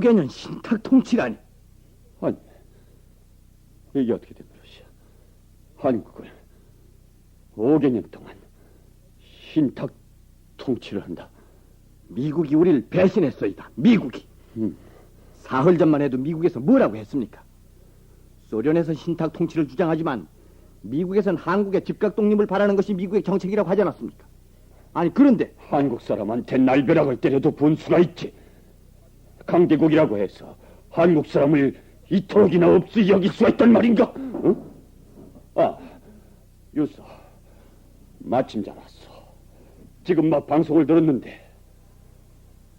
5개년 신탁 통치라니. 아니, 이게 어떻게 된 것이야? 한국을 5개년 동안 신탁 통치를 한다. 미국이 우리를 배신했소이다. 미국이. 사흘 전만 해도 미국에서 뭐라고 했습니까? 소련에서 신탁 통치를 주장하지만 미국에선 한국의 즉각 독립을 바라는 것이 미국의 정책이라고 하지 않았습니까? 아니 그런데 한국 사람한테 날벼락을 때려도 분수가 있지. 강대국이라고 해서 한국 사람을 이토록이나 없이 여길 수가 있단 말인가? 응? 아, 유서, 마침 잘 왔어. 지금 막 방송을 들었는데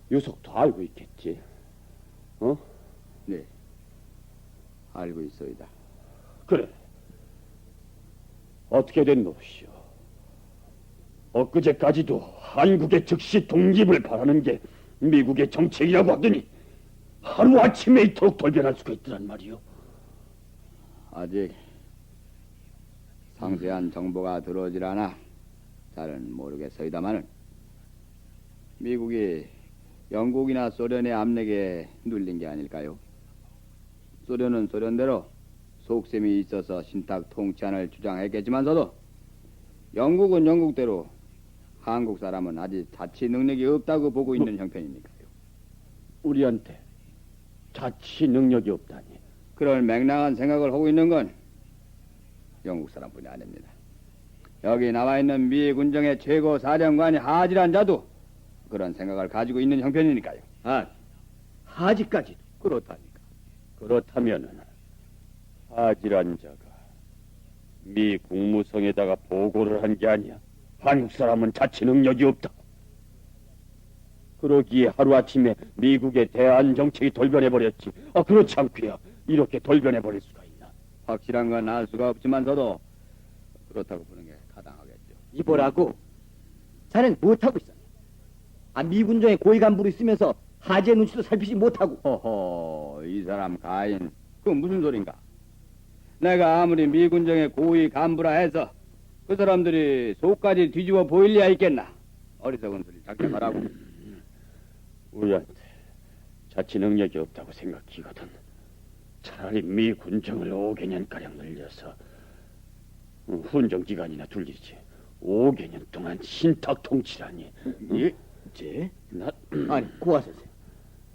유석도 알고 있겠지? 어? 네, 알고 있어이다. 그래. 어떻게 된 노시오? 엊그제까지도 한국의 즉시 독립을 바라는 게 미국의 정책이라고 하더니 하루아침에 이토록 돌변할 수가 있더란 말이오. 아직 상세한 정보가 들어오질 않아 잘은 모르겠어이다마는 미국이 영국이나 소련의 압력에 눌린 게 아닐까요? 소련은 소련대로 속셈이 있어서 신탁 통치안을 주장했겠지만서도 영국은 영국대로 한국 사람은 아직 자치 능력이 없다고 보고 있는 형편이니까요. 우리한테 자치 능력이 없다니. 그런 맹랑한 생각을 하고 있는 건 영국 사람뿐이 아닙니다. 여기 나와 있는 미 군정의 최고 사령관이 하지란 자도 그런 생각을 가지고 있는 형편이니까요. 아, 하지까지도. 그렇다니까. 그렇다면은 하지란 자가 미 국무성에다가 보고를 한 게 아니야. 한국 사람은 자치 능력이 없다. 그러기에 하루아침에 미국의 대안 정책이 돌변해버렸지. 아, 그렇지 않고야 이렇게 돌변해버릴 수가 있나? 확실한 건 알 수가 없지만서도 그렇다고 보는 게 타당하겠죠. 이보라고. 자넨 못하고 있어. 아, 미군정의 고위 간부로 있으면서 하지의 눈치도 살피지 못하고. 허허, 이 사람 가인, 그건 무슨 소린가? 내가 아무리 미군정의 고위 간부라 해서 그 사람들이 속까지 뒤집어 보일 리야 있겠나? 어리석은 소리 작작하라고. 우리한테 자치 능력이 없다고 생각하거든. 차라리 미 군정을 5개년가량 늘려서 훈정 기간이나 둘리지. 5개년 동안 신탁 통치라니. 제? 나 아니, 고아 선생.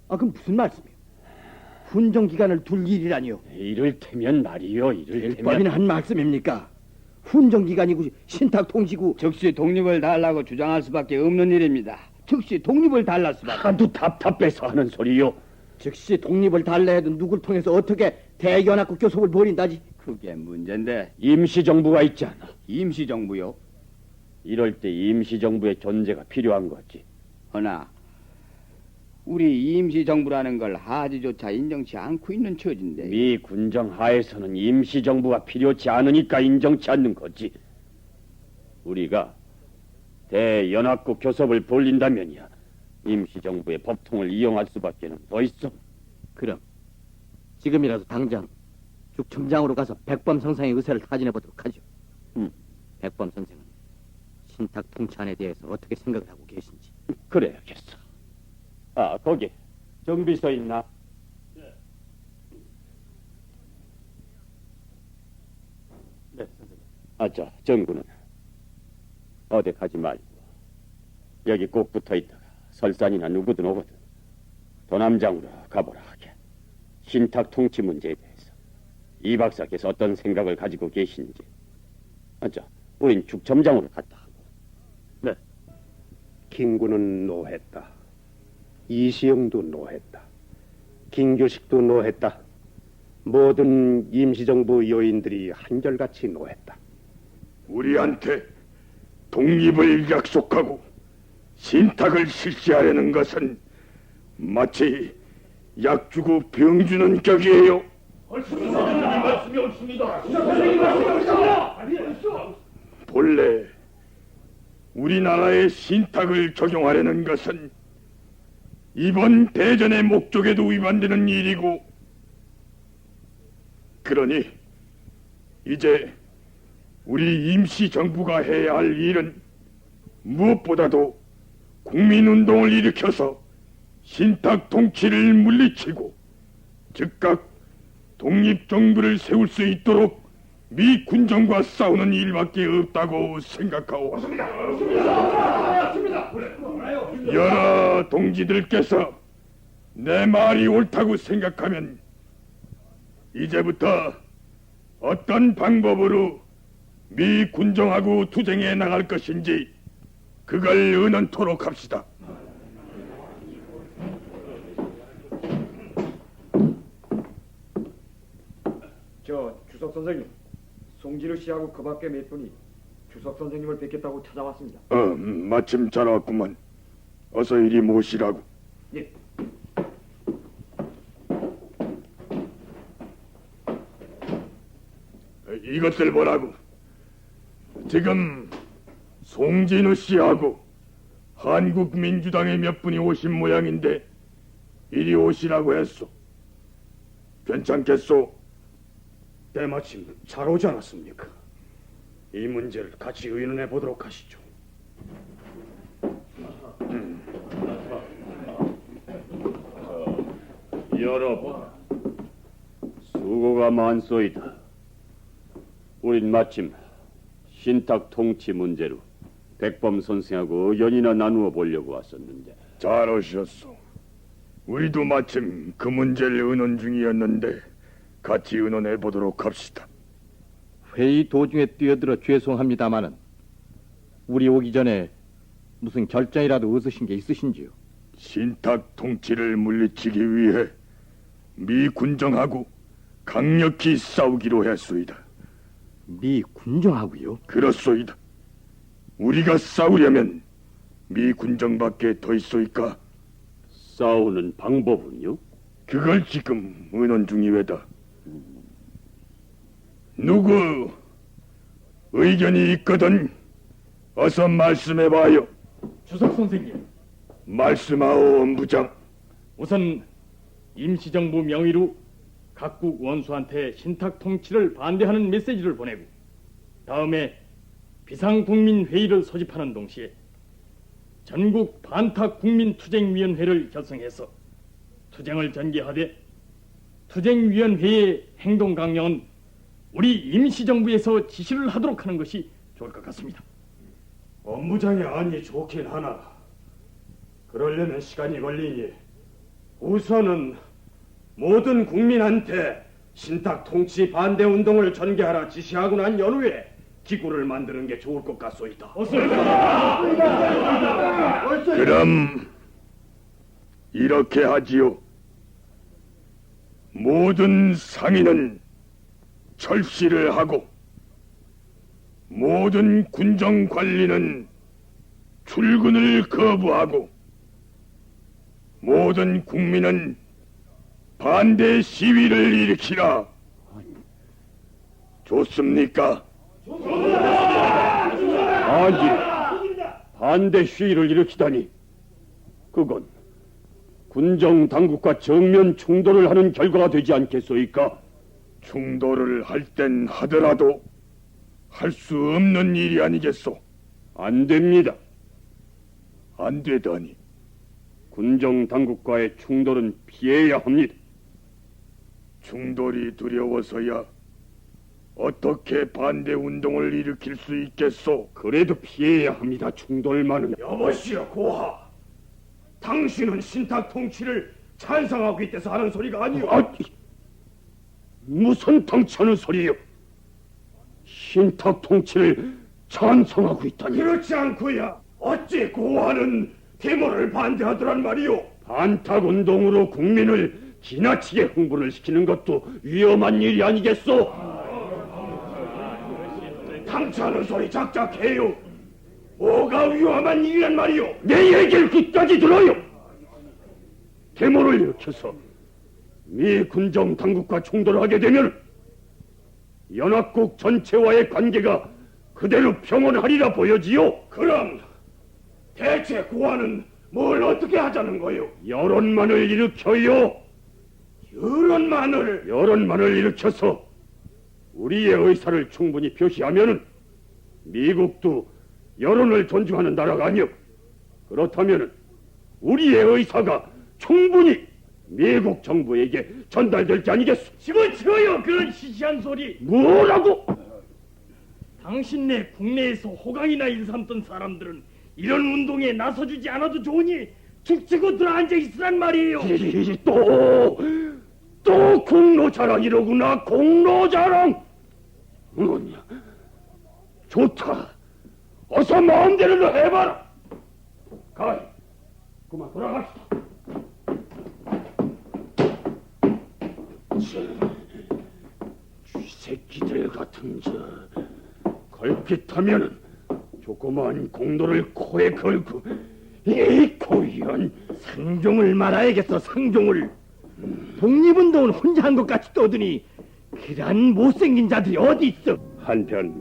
아, 그럼 무슨 말씀이요? 훈정 기간을 둘 일이라니요? 이를테면 말이요. 이를테면 법이나 한 말씀입니까? 훈정 기간이고 신탁 통치고 즉시 독립을 달라고 주장할 수밖에 없는 일입니다. 즉시 독립을 달랄 수밖에. 하도 답답해서 하는 소리요. 즉시 독립을 달라 해도 누굴 통해서 어떻게 대연합국 교섭을 벌인다지? 그게 문제인데. 임시정부가 있지 않아. 임시정부요? 이럴 때 임시정부의 존재가 필요한 거지. 허나 우리 임시정부라는 걸 하지조차 인정치 않고 있는 처지인데. 미 군정 하에서는 임시정부가 필요치 않으니까 인정치 않는 거지. 우리가 대연합국 교섭을 벌린다면야 임시정부의 법통을 이용할 수밖에는 더 있어. 그럼 지금이라도 당장 죽청장으로 가서 백범 선생의 의사를 타진해 보도록 하죠. 백범 선생은 신탁 통치안에 대해서 어떻게 생각을 하고 계신지. 그래야겠어. 아, 거기 정비서 있나? 네, 선생님. 자, 정구는 어디 가지 말고 여기 꼭 붙어 있다가 설산이나 누구든 오거든 도남장으로 가보라 하게. 신탁 통치 문제에 대해서 이 박사께서 어떤 생각을 가지고 계시는지. 자, 우린 죽첨장으로 갔다 하고. 네. 김구는 노했다. 이시영도 노했다. 김교식도 노했다. 모든 임시정부 요인들이 한결같이 노했다. 우리한테 독립을 약속하고 신탁을 실시하려는 것은 마치 약 주고 병 주는 격이에요. 말씀이 없습니다. 본래 우리나라에 신탁을 적용하려는 것은 이번 대전의 목적에도 위반되는 일이고, 그러니 이제 우리 임시정부가 해야 할 일은 무엇보다도 국민운동을 일으켜서 신탁 통치를 물리치고 즉각 독립정부를 세울 수 있도록 미 군정과 싸우는 일밖에 없다고 생각하오. 여러 동지들께서 내 말이 옳다고 생각하면 이제부터 어떤 방법으로 미 군정하고 투쟁해 나갈 것인지 그걸 의논토록 합시다. 저 주석 선생님, 송진우 씨하고 그 밖에 몇 분이 주석 선생님을 뵙겠다고 찾아왔습니다. 마침 잘 왔구만. 어서 이리 모시라고. 예. 이것들 보라고. 지금 송진우 씨하고 한국민주당의 몇 분이 오신 모양인데 이리 오시라고 했소. 괜찮겠소? 때마침 잘 오지 않았습니까? 이 문제를 같이 의논해 보도록 하시죠. 여러분, 수고가 많소이다. 우린 마침 신탁 통치 문제로 백범 선생하고 의견이나 나누어 보려고 왔었는데. 잘 오셨소. 우리도 마침 그 문제를 의논 중이었는데 같이 의논해 보도록 합시다. 회의 도중에 뛰어들어 죄송합니다마는 우리 오기 전에 무슨 결정이라도 얻으신 게 있으신지요? 신탁 통치를 물리치기 위해 미 군정하고 강력히 싸우기로 했소이다. 미 군정하고요? 그렇소이다. 우리가 싸우려면 미 군정밖에 더 있소이까? 싸우는 방법은요? 그걸 지금 의논 중이외다. 누구 의견이 있거든 어서 말씀해봐요. 주석 선생님, 말씀하오, 본부장. 우선 임시정부 명의로 각국 원수한테 신탁 통치를 반대하는 메시지를 보내고 다음에 비상국민회의를 소집하는 동시에 전국 반탁국민투쟁위원회를 결성해서 투쟁을 전개하되 투쟁위원회의 행동 강령은 우리 임시정부에서 지시를 하도록 하는 것이 좋을 것 같습니다. 본부장의 안이 좋긴 하나 그러려면 시간이 걸리니 우선은 모든 국민한테 신탁 통치 반대 운동을 전개하라 지시하고 난 연후에 기구를 만드는 게 좋을 것 같소이다. 그럼 이렇게 하지요. 모든 상인은 철시를 하고 모든 군정 관리는 출근을 거부하고 모든 국민은 반대 시위를 일으키라. 좋습니까? 아니, 반대 시위를 일으키다니. 그건 군정 당국과 정면 충돌을 하는 결과가 되지 않겠소이까? 충돌을 할 땐 하더라도 할 수 없는 일이 아니겠소? 안 됩니다. 안 되다니. 군정 당국과의 충돌은 피해야 합니다. 충돌이 두려워서야 어떻게 반대 운동을 일으킬 수 있겠소? 그래도 피해야 합니다. 충돌만은. 여보시오 고하 당신은 신탁 통치를 찬성하고 있대서 하는 소리가 아니오. 무슨 당치하는 소리요? 신탁 통치를 찬성하고 있다니. 그렇지 않고야 어찌 고하는 데모를 반대하더란 말이오. 반탁 운동으로 국민을 지나치게 흥분을 시키는 것도 위험한 일이 아니겠소? 당치하는 소리 작작해요. 뭐가 위험한 일이란 말이오. 내 얘기를 끝까지 들어요. 데모를 일으켜서 미 군정 당국과 충돌을 하게 되면 연합국 전체와의 관계가 그대로 평온하리라 보여지요. 그럼 대체 고하는 뭘 어떻게 하자는 거요? 여론만을 일으켜요. 여론만을 일으켜서 우리의 의사를 충분히 표시하면은 미국도 여론을 존중하는 나라가 아니오. 그렇다면은 우리의 의사가 충분히 미국 정부에게 전달될 게 아니겠소? 집어치워요 그런 시시한 소리. 뭐라고? 당신네 국내에서 호강이나 일삼던 사람들은 이런 운동에 나서주지 않아도 좋으니 죽치고 들어앉아 있으란 말이에요. 또 공로 자랑이로구나. 공로 자랑. 좋다. 어서 마음대로 해봐라. 가이, 그만 돌아갑시다. 쥐새끼들 같은 걸핏하면은 조그만 공도를 코에 걸고 이 고연 상종을 말아야겠어. 상종을. 독립운동은 혼자 한 것 같이 떠드니 그런 못생긴 자들이 어디 있어. 한편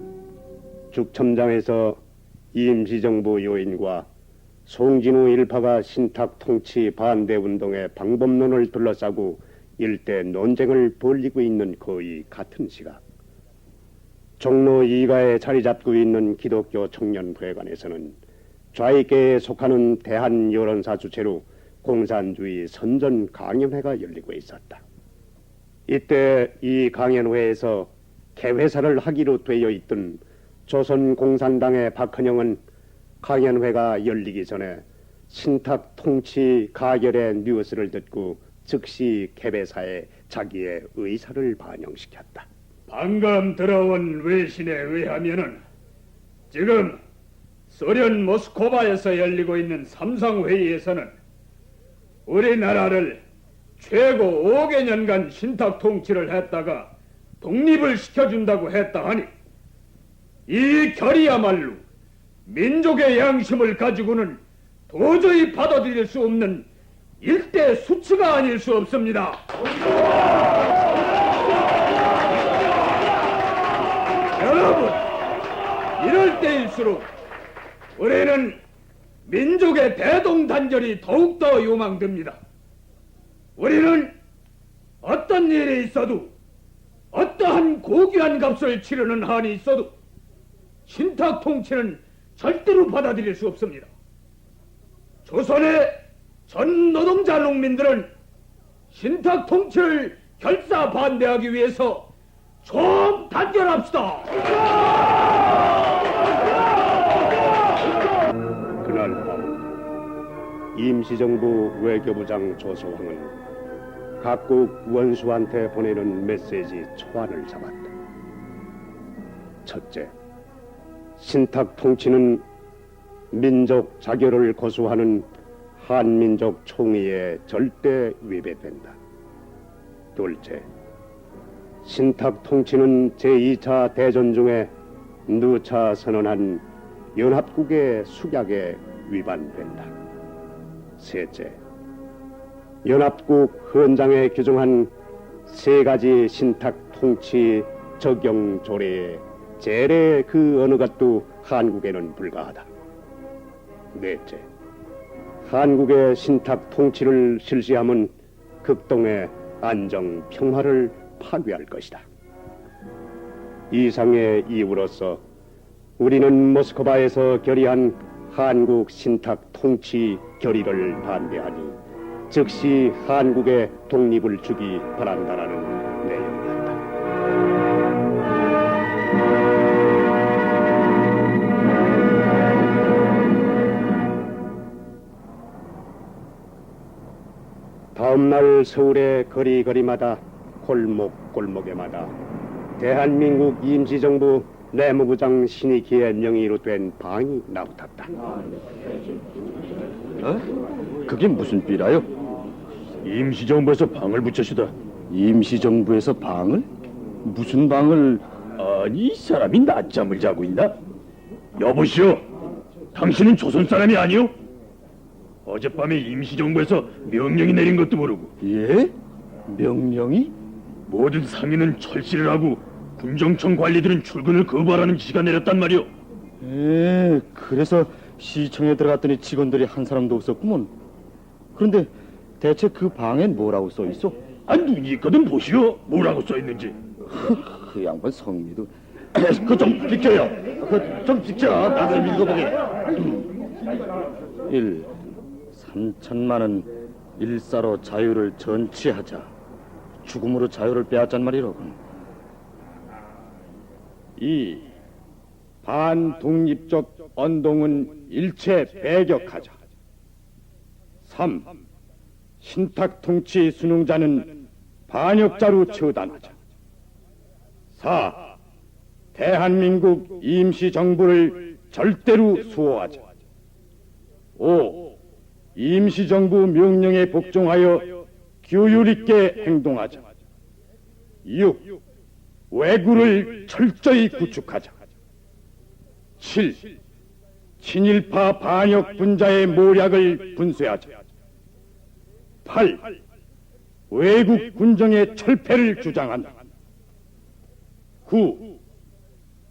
죽첨장에서 임시정부 요인과 송진우 일파가 신탁 통치 반대 운동의 방법론을 둘러싸고 일대 논쟁을 벌이고 있는 거의 같은 시각, 종로 2가에 자리 잡고 있는 기독교 청년회관에서는 좌익계에 속하는 대한여론사 주체로 공산주의 선전 강연회가 열리고 있었다. 이때 이 강연회에서 개회사를 하기로 되어 있던 조선공산당의 박헌영은 강연회가 열리기 전에 신탁 통치 가결의 뉴스를 듣고 즉시 개회사에 자기의 의사를 반영시켰다. 방금 들어온 외신에 의하면은 지금 소련 모스크바에서 열리고 있는 삼상회의에서는 우리나라를 최고 5개년간 신탁 통치를 했다가 독립을 시켜준다고 했다 하니 이 결의야말로 민족의 양심을 가지고는 도저히 받아들일 수 없는 일대 수치가 아닐 수 없습니다. 여러분, 이럴 때일수록 우리는 민족의 대동단결이 더욱더 요망됩니다. 우리는 어떤 일이 있어도 어떠한 고귀한 값을 치르는 한이 있어도 신탁 통치는 절대로 받아들일 수 없습니다. 조선의 전 노동자 농민들은 신탁 통치를 결사 반대하기 위해서 좀 단결합시다. 그날 밤 임시정부 외교부장 조소왕은 각국 원수한테 보내는 메시지 초안을 잡았다. 첫째, 신탁 통치는 민족 자결을 고수하는 한민족 총의에 절대 위배된다. 둘째, 신탁 통치는 제2차 대전 중에 누차 선언한 연합국의 숙약에 위반된다. 셋째, 연합국 헌장에 규정한 3가지 신탁 통치 적용 조례의 제례 그 어느 것도 한국에는 불가하다. 넷째, 한국의 신탁 통치를 실시함은 극동의 안정 평화를 파괴할 것이다. 이상의 이유로서 우리는 모스크바에서 결의한 한국 신탁 통치 결의를 반대하니 즉시 한국의 독립을 주기 바란다라는 내용이었다. 다음날 서울의 거리거리마다 골목골목에마다 대한민국 임시정부 내무부장 신익희의 명의로 된 방이 나타났다. 그게 무슨 삐라요? 임시정부에서 방을 붙여시다. 임시정부에서 방을? 무슨 방을? 아니, 이 사람이 낮잠을 자고 있나? 여보시오, 당신은 조선 사람이 아니오? 어젯밤에 임시정부에서 명령이 내린 것도 모르고. 예? 명령이? 모든 상인은 철시를 하고 군정청 관리들은 출근을 거부하라는 지시가 내렸단 말이오. 예, 그래서 시청에 들어갔더니 직원들이 한 사람도 없었구먼. 그런데 대체 그 방엔 뭐라고 써 있어? 아, 눈이 있거든 보시오. 뭐라고 써 있는지. 그 양반 성미도. 그 좀 비켜요. 그 좀 비켜. 나도 읽어보게. 1. 3천만 원 일사로 자유를 전취하자. 죽음으로 자유를 빼앗잔 말이로군. 이 반독립적 언동은 일체 배격하자. 3. 신탁통치 순응자는 반역자로 처단하자. 4. 대한민국 임시정부를 절대로 수호하자. 5. 임시정부 명령에 복종하여 규율 있게 행동하자. 6. 왜구를 철저히 구축하자. 7. 친일파 반역 분자의 모략을 분쇄하자. 8. 외국 군정의 철폐를 주장한다. 9.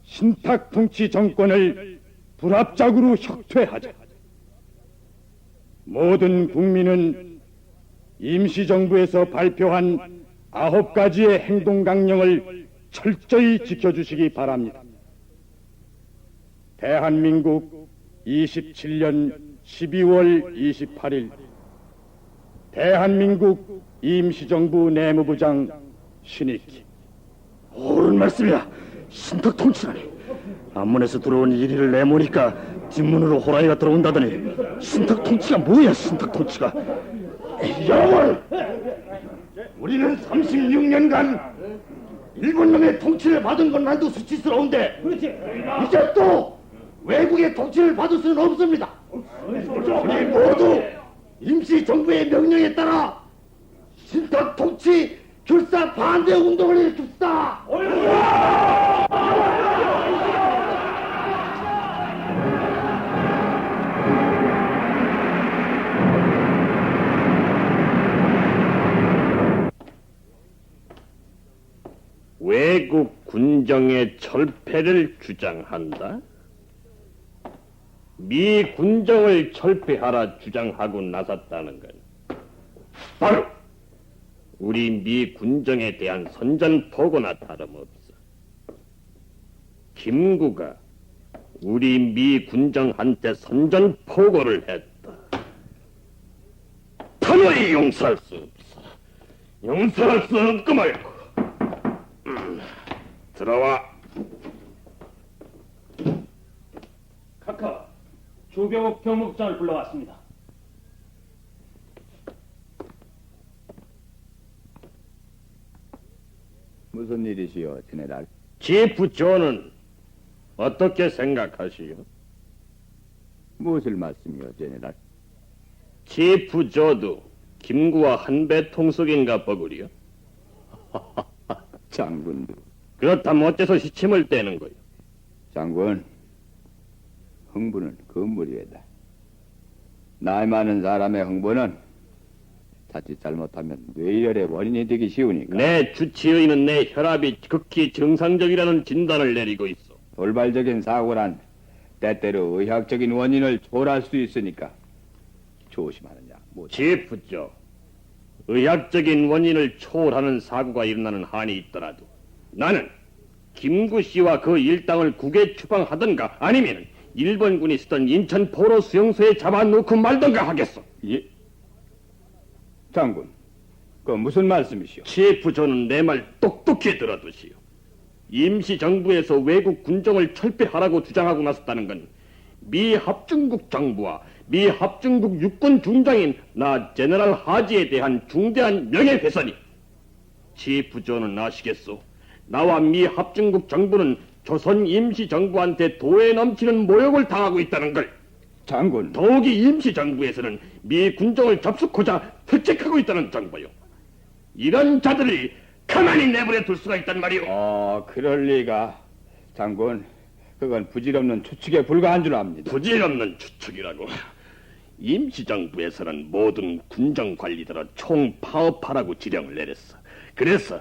신탁통치 정권을 불합작으로 혁퇴하자. 모든 국민은 임시정부에서 발표한 9가지의 행동강령을 철저히 지켜주시기 바랍니다. 대한민국 27년 12월 28일 대한민국 임시정부 내무부장 신익희. 옳은 말씀이야. 신탁통치라니. 앞문에서 들어온 이리를 내모니까 뒷문으로 호랑이가 들어온다더니 신탁통치가 뭐야, 신탁통치가. 여러분, 우리는 36년간 일본놈의 통치를 받은 것만도 수치스러운데 이제 또 외국의 통치를 받을 수는 없습니다. 우리 모두 임시정부의 명령에 따라 신탁통치 결사 반대 운동을 일으킵시다. 외국 군정의 철폐를 주장한다? 미 군정을 철폐하라 주장하고 나섰다는 건 바로 우리 미 군정에 대한 선전포고나 다름없어. 김구가 우리 미 군정한테 선전포고를 했다. 도무지 용서할 수 없어. 용서할 수 없고 말고. 들어와. 카카, 조병옥 경무국장을 불러왔습니다. 무슨 일이시오, 제네랄? 지프 조는 어떻게 생각하시오? 무엇을 말씀이오, 제네랄? 지프 조도 김구와 한배 통속인가 버구리요? 장군도. 그렇다면 어째서 시침을 떼는 거요? 장군, 흥부는 건물이외다. 나이 많은 사람의 흥부는 자칫 잘못하면 뇌혈의 원인이 되기 쉬우니까. 내 주치의는 내 혈압이 극히 정상적이라는 진단을 내리고 있어. 돌발적인 사고란 때때로 의학적인 원인을 초월할 수 있으니까 조심하느냐 못. 지프죠. 의학적인 원인을 초월하는 사고가 일어나는 한이 있더라도 나는 김구 씨와 그 일당을 국외 추방하든가 아니면 일본군이 쓰던 인천 포로 수용소에 잡아놓고 말든가 하겠어. 예? 장군, 그 무슨 말씀이시오? 지프 저는 내 말 똑똑히 들어두시오. 임시정부에서 외국 군정을 철폐하라고 주장하고 나섰다는 건 미 합중국 정부와 미 합중국 육군 중장인 나 제너럴 하지에 대한 중대한 명예훼손이. 지프 저는 아시겠소? 나와 미 합중국 정부는 조선 임시정부한테 도에 넘치는 모욕을 당하고 있다는 걸. 장군, 더욱이 임시정부에서는 미 군정을 접속하자 설책하고 있다는 정보요. 이런 자들이 가만히 내버려 둘 수가 있단 말이오. 그럴 리가. 장군, 그건 부질없는 추측에 불과한 줄 압니다. 부질없는 추측이라고. 임시정부에서는 모든 군정 관리들을 총파업하라고 지령을 내렸어. 그래서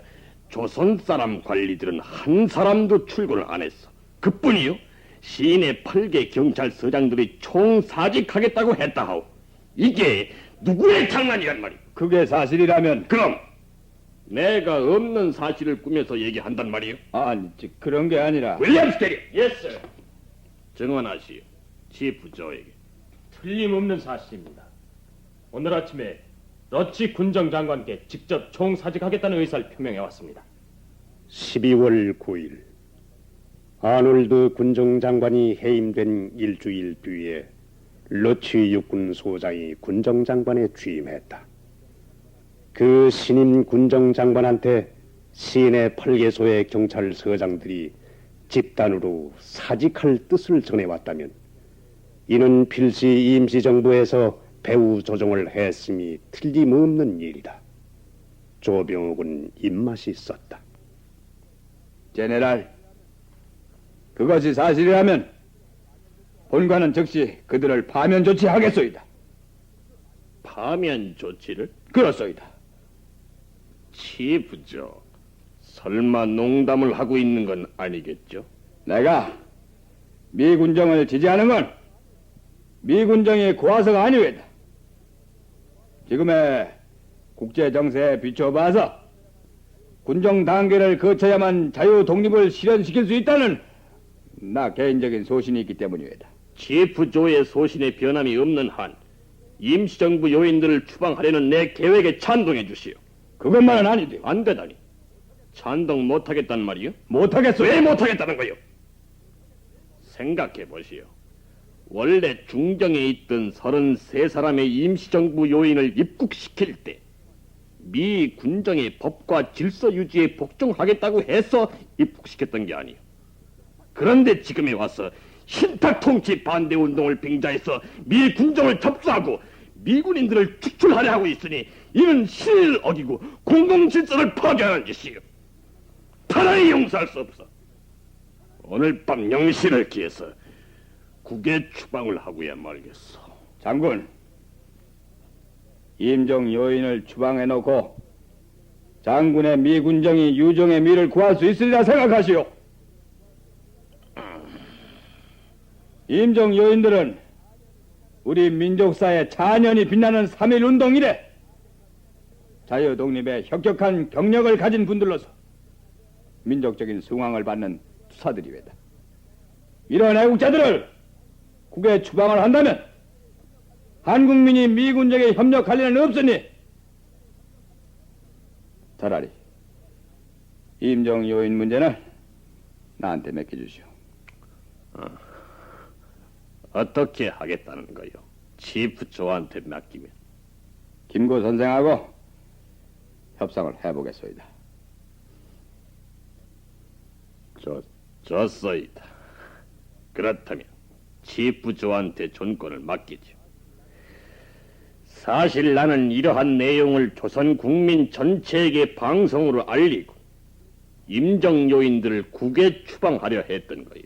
조선 사람 관리들은 한 사람도 출근을 안 했어. 그뿐이요, 시내 8개 경찰서장들이 총사직하겠다고 했다하오. 이게 누구의 장난이란 말이오. 그게 사실이라면. 그럼 내가 없는 사실을 꾸며서 얘기한단 말이오. 아니, 그런 게 아니라. 윌리엄스 대리. 예스. 증언하시오. 지프 조에게. 틀림없는 사실입니다. 오늘 아침에 러치 군정장관께 직접 총사직하겠다는 의사를 표명해 왔습니다. 12월 9일 아놀드 군정장관이 해임된 일주일 뒤에 러치 육군 소장이 군정장관에 취임했다. 그 신임 군정장관한테 시내 8개소의 경찰서장들이 집단으로 사직할 뜻을 전해왔다면 이는 필시 임시정부에서 배후 조정을 했음이 틀림없는 일이다. 조병옥은 입맛이 썼다. 제네랄, 그것이 사실이라면 본관은 즉시 그들을 파면 조치하겠소이다. 파면 조치를? 그렇소이다. 치부죠. 설마 농담을 하고 있는 건 아니겠죠? 내가 미군정을 지지하는 건 미군정의 고화서가 아니외다. 지금의 국제 정세에 비춰봐서 군정 단계를 거쳐야만 자유 독립을 실현시킬 수 있다는 나 개인적인 소신이 있기 때문이외다. 치부조의 소신에 변함이 없는 한 임시정부 요인들을 추방하려는 내 계획에 찬동해 주시오. 그것만은 아니지. 안 되다니. 찬동 못하겠단 말이요? 못하겠소요. 왜 못하겠다는 거요? 생각해 보시오. 원래 중정에 있던 33사람의 임시정부 요인을 입국시킬 때 미 군정의 법과 질서 유지에 복종하겠다고 해서 입국시켰던 게 아니오. 그런데 지금에 와서 신탁 통치 반대 운동을 빙자해서 미 군정을 접수하고 미군인들을 축출하려 하고 있으니 이는 신의를 어기고 공공 질서를 파괴하는 짓이요. 하나의 용서할 수 없어. 오늘 밤 영신을 기해서 국외 추방을 하고야 말겠어. 장군, 임정 요인을 추방해놓고 장군의 미군정이 유정의 미를 구할 수 있으리라 생각하시오. 임정 요인들은 우리 민족사의 찬연히 빛나는 3.1 운동 이래 자유 독립에 혁혁한 경력을 가진 분들로서 민족적인 숭앙을 받는 투사들이외다. 이런 애국자들을 국외 추방을 한다면 한국민이 미군정에 협력할 리는 없으니 차라리 임정 요인 문제는 나한테 맡겨주시오. 어떻게 하겠다는 거요? 치프조한테 맡기면. 김구 선생하고 협상을 해보겠소이다. 좋소이다. 그렇다면 치프조한테 존권을 맡기죠. 사실 나는 이러한 내용을 조선 국민 전체에게 방송으로 알리고 임정 요인들을 국외 추방하려 했던 거요.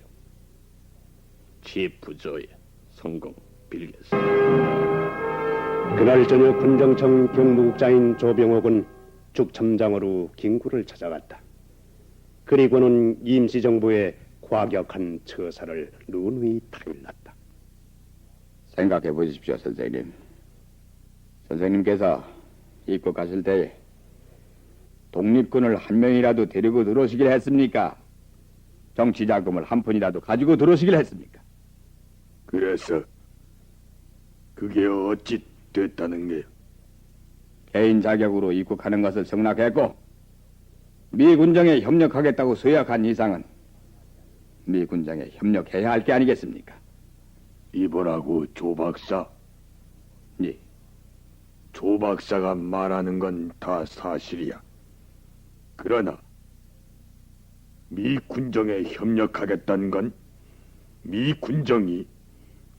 치프조의 성공 빌겠습니다. 그날 저녁 군정청 경무국장인 조병옥은 죽첨장으로 김구를 찾아갔다. 그리고는 임시정부의 과격한 처사를 누누이 타일렀다. 생각해 보십시오, 선생님. 선생님께서 입국하실 때에 독립군을 한 명이라도 데리고 들어오시길 했습니까? 정치자금을 한 푼이라도 가지고 들어오시길 했습니까? 그래서 그게 어찌 됐다는 게요? 개인 자격으로 입국하는 것을 승낙했고 미 군정에 협력하겠다고 서약한 이상은 미 군정에 협력해야 할 게 아니겠습니까? 이보라고 조 박사. 예. 조 박사가 말하는 건 다 사실이야. 그러나 미 군정에 협력하겠다는 건 미 군정이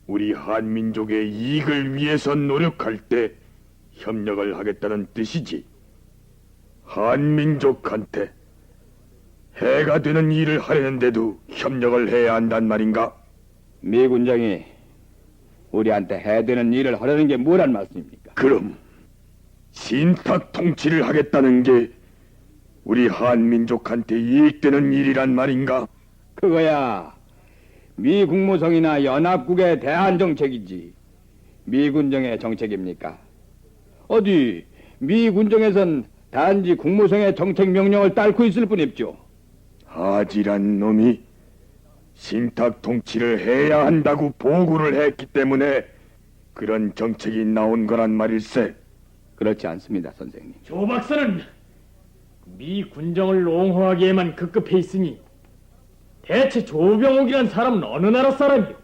우리 한민족의 이익을 위해서 노력할 때 협력을 하겠다는 뜻이지. 한민족한테 해가 되는 일을 하려는데도 협력을 해야 한단 말인가? 미 군정이 우리한테 해되는 일을 하려는 게 뭐란 말씀입니까? 그럼 신탁 통치를 하겠다는 게 우리 한민족한테 이익되는 일이란 말인가? 그거야 미 국무성이나 연합국의 대한 정책이지 미 군정의 정책입니까? 어디 미 군정에선 단지 국무성의 정책 명령을 따르고 있을 뿐입죠. 하지란 놈이 신탁 통치를 해야 한다고 보고를 했기 때문에 그런 정책이 나온 거란 말일세. 그렇지 않습니다, 선생님. 조 박사는 미 군정을 옹호하기에만 급급해 있으니 대체 조병옥이란 사람은 어느 나라 사람이요?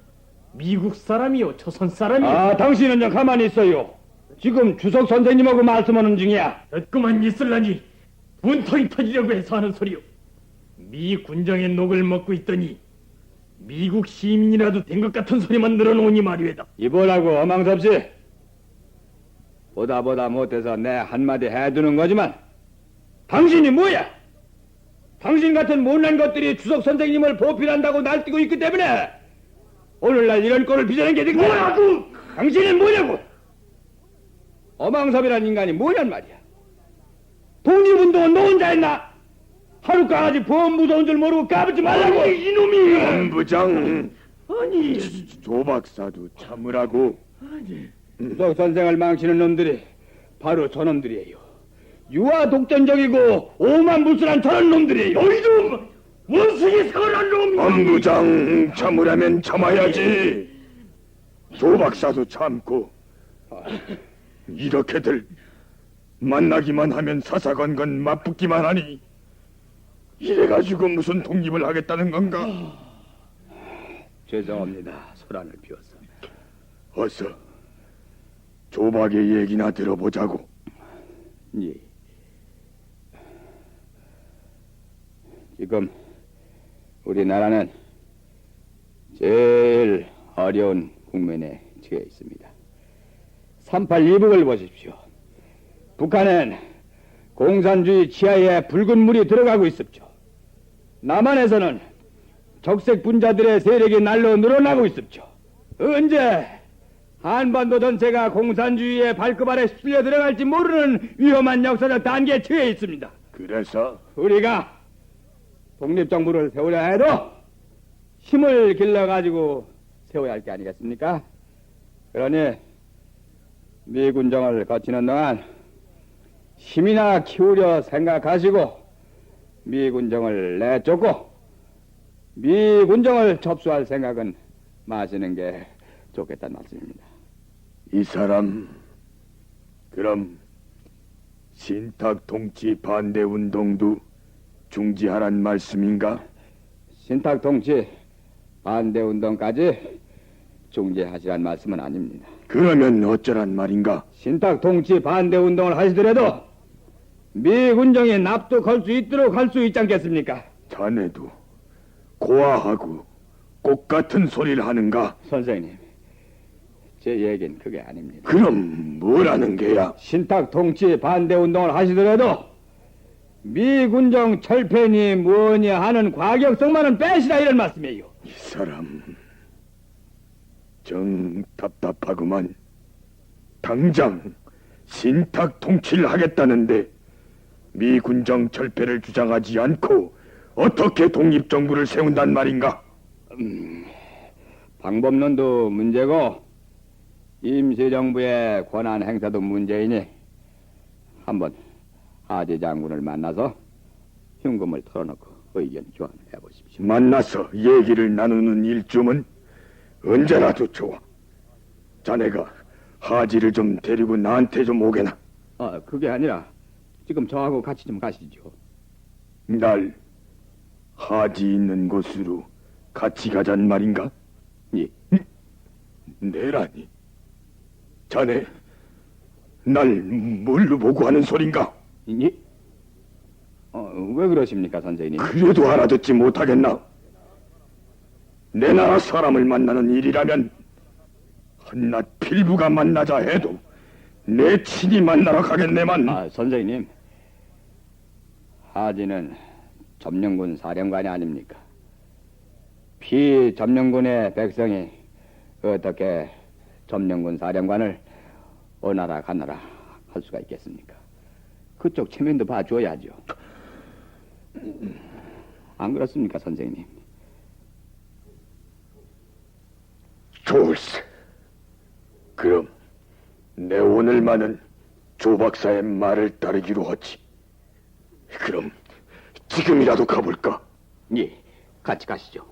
미국 사람이요? 조선 사람이요? 아, 당신은 좀 가만히 있어요. 지금 주석 선생님하고 말씀하는 중이야. 듣고만 있을라니 분통이 터지려고 해서 하는 소리요. 미 군정의 녹을 먹고 있더니 미국 시민이라도 된 것 같은 소리만 늘어놓으니 말이외다. 이보라고 어망섭씨. 보다 못해서 내 한마디 해두는 거지만 당신이 뭐야? 당신 같은 못난 것들이 주석 선생님을 보필한다고 날뛰고 있기 때문에 오늘날 이런 꼴을 빚어낸 게 뭐라고? 당신은 뭐냐고? 어망섭이란 인간이 뭐냔 말이야. 독립운동은 너 혼자 했나? 하루 강아지 보험 무서운 줄 모르고 까불지 말라고. 아니, 이놈이. 본부장, 아니, 조 박사도 참으라고. 주석 선생을 망치는 놈들이 바로 저놈들이에요. 유아 독전적이고 오만무술한 저런 놈들이에요. 너희도 원숭이 상을 놈이. 본부장, 참으라면 참아야지. 조 박사도 참고. 이렇게들 만나기만 하면 사사건건 맞붙기만 하니 이래가지고 무슨 독립을 하겠다는 건가? 죄송합니다. 소란을 피웠어. 어서 조박의 얘기나 들어보자고. 예. 지금 우리나라는 제일 어려운 국면에 처해 있습니다. 3.8 이북을 보십시오. 북한은 공산주의 치하에 붉은 물이 들어가고 있습죠. 남한에서는 적색 분자들의 세력이 날로 늘어나고 있습죠. 언제 한반도 전체가 공산주의의 발급 아래 쓸려 들어갈지 모르는 위험한 역사적 단계에 처해 있습니다. 그래서 우리가 독립정부를 세우려 해도 힘을 길러가지고 세워야 할 게 아니겠습니까? 그러니 미군정을 거치는 동안 힘이나 키우려 생각하시고 미군정을 내쫓고 미군정을 접수할 생각은 마시는 게 좋겠다는 말씀입니다. 이 사람 그럼 신탁 통치 반대 운동도 중지하란 말씀인가? 신탁 통치 반대 운동까지 중지하시란 말씀은 아닙니다. 그러면 어쩌란 말인가? 신탁 통치 반대 운동을 하시더라도 미군정에 납득할 수 있도록 할 수 있지 않겠습니까? 자네도 고아하고 꽃 같은 소리를 하는가? 선생님, 제 얘기는 그게 아닙니다. 그럼 뭐라는 게야? 신탁 통치 반대 운동을 하시더라도 미군정 철폐니 뭐니 하는 과격성만은 빼시라 이런 말씀이에요. 이 사람 정 답답하구만. 당장 신탁 통치를 하겠다는데 미군정 철폐를 주장하지 않고 어떻게 독립정부를 세운단 말인가? 방법론도 문제고 임시정부의 권한 행사도 문제이니 한번 하재 장군을 만나서 흉금을 털어놓고 의견 교환을 해보십시오. 만나서 얘기를 나누는 일쯤은 언제라도 좋아. 자네가 하지를 좀 데리고 나한테 좀 오게나. 그게 아니라 지금 저하고 같이 좀 가시죠. 날 하지 있는 곳으로 같이 가잔 말인가? 예. 내라니. 자네 날 뭘로 보고 하는 소린가? 예? 왜 그러십니까, 선생님? 그래도 알아듣지 못하겠나? 내 나라 사람을 만나는 일이라면 한낱 필부가 만나자 해도 내 친히 만나러 가겠네만. 선생님, 하지는 점령군 사령관이 아닙니까? 피점령군의 백성이 어떻게 점령군 사령관을 어나라 가나라 할 수가 있겠습니까? 그쪽 체면도 봐줘야죠. 안 그렇습니까, 선생님? 좋을세. 그럼 내 오늘만은 조 박사의 말을 따르기로 하지. 그럼 지금이라도 가볼까? 예, 같이 가시죠.